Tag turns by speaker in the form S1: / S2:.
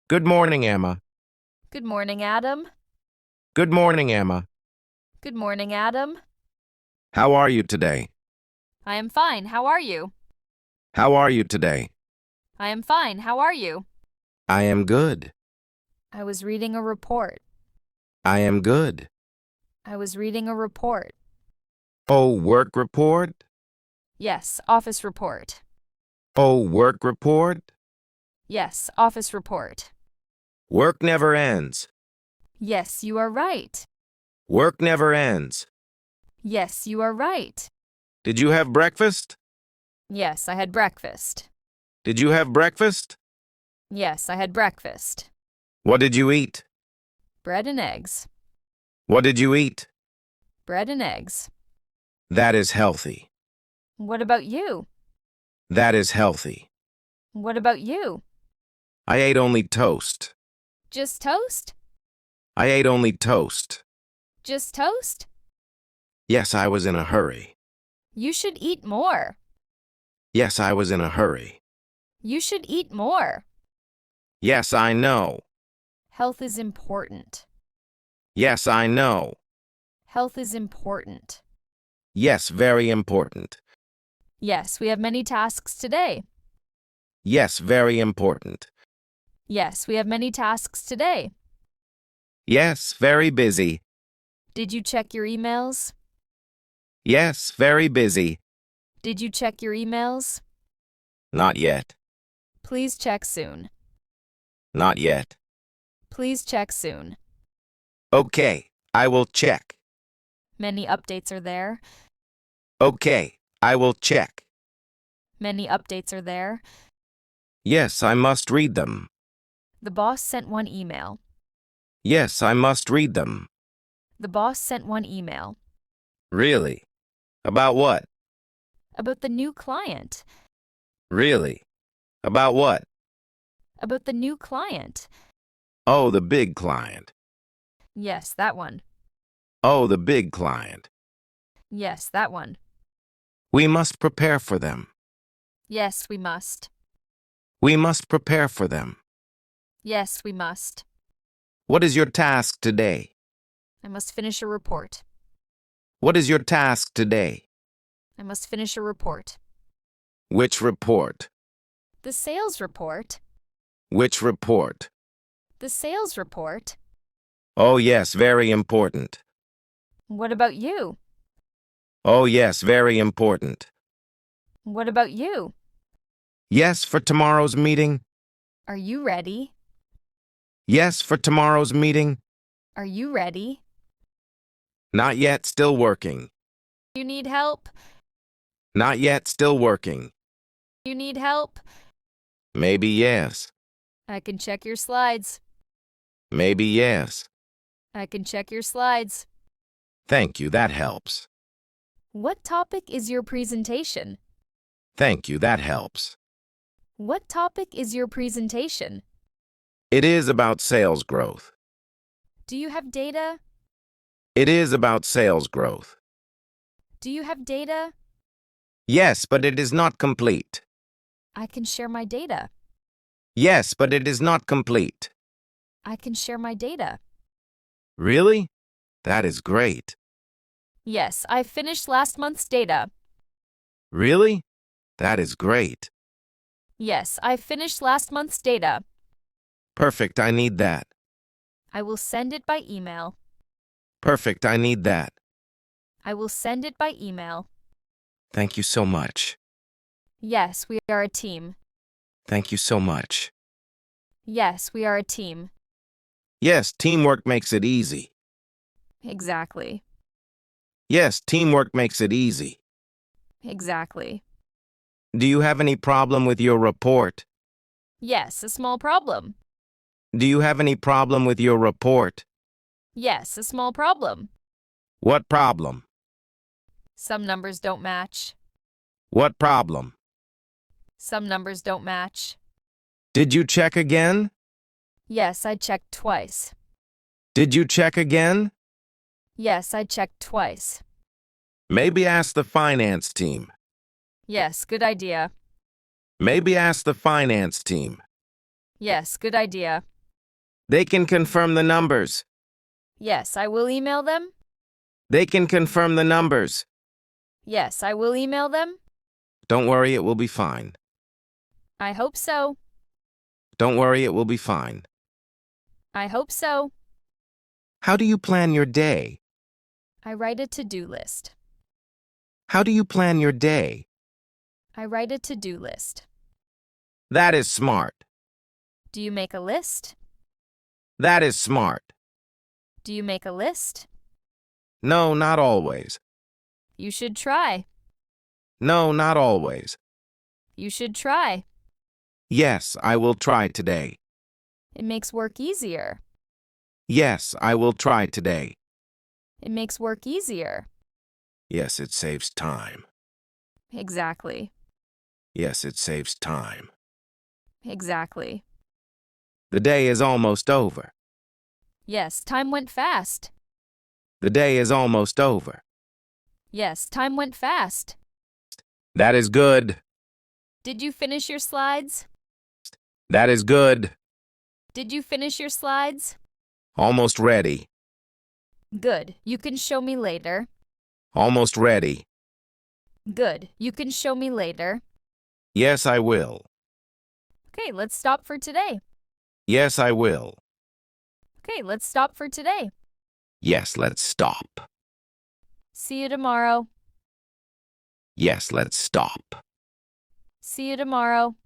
S1: Good morning, Emma.
S2: Good morning, Adam.
S1: Good morning, Emma.
S2: Good morning, Adam.
S1: How are you today?
S2: I am fine. How are you?
S1: How are you today?
S2: I am fine. How are you?
S1: I am good.
S2: I was reading a report.
S1: I am good.
S2: I was reading a report.
S1: Oh, work report?
S2: Yes, office report.
S1: Oh, work report?
S2: Yes, office report.
S1: Work never ends.
S2: Yes, you are right.
S1: Work never ends.
S2: Yes, you are right.
S1: Did you have breakfast?
S2: Yes, I had breakfast.
S1: Did you have breakfast?
S2: Yes, I had breakfast.
S1: What did you eat?
S2: Bread and eggs.
S1: What did you eat?
S2: Bread and eggs.
S1: That is healthy.
S2: What about you?
S1: That is healthy.
S2: What about you?
S1: I ate only toast.
S2: Just toast?
S1: I ate only toast.
S2: Just toast?
S1: Yes, I was in a hurry.
S2: You should eat more.
S1: Yes, I was in a hurry.
S2: You should eat more.
S1: Yes, I know.
S2: Health is important.
S1: Yes, I know.
S2: Health is important.
S1: Yes, very important.
S2: Yes, we have many tasks today.
S1: Yes, very important.
S2: Yes, we have many tasks today.
S1: Yes, very busy.
S2: Did you check your emails?
S1: Yes, very busy.
S2: Did you check your emails?
S1: Not yet.
S2: Please check soon.
S1: Not yet.
S2: Please check soon.
S1: Okay, I will check.
S2: Many updates are there.
S1: Okay, I will check.
S2: Many updates are there.
S1: Yes, I must read them.
S2: The boss sent one email.
S1: Yes, I must read them.
S2: The boss sent one email.
S1: Really? About what?
S2: About the new client.
S1: Really? About what?
S2: About the new client.
S1: Oh, the big client.
S2: Yes, that one.
S1: Oh, the big client.
S2: Yes, that one.
S1: We must prepare for them.
S2: Yes, we must.
S1: We must prepare for them.
S2: Yes, we must.
S1: What is your task today?
S2: I must finish a report.
S1: What is your task today?
S2: I must finish a report.
S1: Which report?
S2: The sales report.
S1: Which report?
S2: The sales report.
S1: Oh, yes, very important.
S2: What about you?
S1: Oh, yes, very important.
S2: What about you?
S1: Yes, for tomorrow's meeting.
S2: Are you ready?
S1: Yes, for tomorrow's meeting.
S2: Are you ready?
S1: Not yet, still working.
S2: You need help?
S1: Not yet, still working.
S2: You need help?
S1: Maybe yes.
S2: I can check your slides.
S1: Maybe yes.
S2: I can check your slides.
S1: Thank you, that helps.
S2: What topic is your presentation?
S1: Thank you, that helps.
S2: What topic is your presentation?
S1: It is about sales growth.
S2: Do you have data?
S1: It is about sales growth.
S2: Do you have data?
S1: Yes, but it is not complete.
S2: I can share my data.
S1: Yes, but it is not complete.
S2: I can share my data.
S1: Really? That is great.
S2: Yes, I finished last month's data.
S1: Really? That is great.
S2: Yes, I finished last month's data.
S1: Perfect, I need that.
S2: I will send it by email.
S1: Perfect, I need that.
S2: I will send it by email.
S1: Thank you so much.
S2: Yes, we are a team.
S1: Thank you so much.
S2: Yes, we are a team.
S1: Yes, teamwork makes it easy.
S2: Exactly.
S1: Yes, teamwork makes it easy.
S2: Exactly.
S1: Do you have any problem with your report?
S2: Yes, a small problem.
S1: Do you have any problem with your report?
S2: Yes, a small problem.
S1: What problem?
S2: Some numbers don't match.
S1: What problem?
S2: Some numbers don't match.
S1: Did you check again?
S2: Yes, I checked twice.
S1: Did you check again?
S2: Yes, I checked twice.
S1: Maybe ask the finance team.
S2: Yes, good idea.
S1: Maybe ask the finance team.
S2: Yes, good idea.
S1: They can confirm the numbers.
S2: Yes, I will email them.
S1: They can confirm the numbers.
S2: Yes, I will email them.
S1: Don't worry, it will be fine.
S2: I hope so.
S1: Don't worry, it will be fine.
S2: I hope so.
S1: How do you plan your day?
S2: I write a to-do list.
S1: How do you plan your day?
S2: I write a to-do list.
S1: That is smart.
S2: Do you make a list?
S1: That is smart.
S2: Do you make a list?
S1: No, not always.
S2: You should try.
S1: No, not always.
S2: You should try.
S1: Yes, I will try today.
S2: It makes work easier.
S1: Yes, I will try today.
S2: It makes work easier.
S1: Yes, it saves time.
S2: Exactly.
S1: Yes, it saves time.
S2: Exactly.
S1: The day is almost over.
S2: Yes, time went fast.
S1: The day is almost over.
S2: Yes, time went fast.
S1: That is good.
S2: Did you finish your slides?
S1: That is good.
S2: Did you finish your slides?
S1: Almost ready.
S2: Good. You can show me later.
S1: Almost ready.
S2: Good. You can show me later.
S1: Yes, I will.
S2: Okay, let's stop for today.
S1: Yes, I will.
S2: Okay, let's stop for today.
S1: Yes, let's stop.
S2: See you tomorrow.
S1: Yes, let's stop.
S2: See you tomorrow.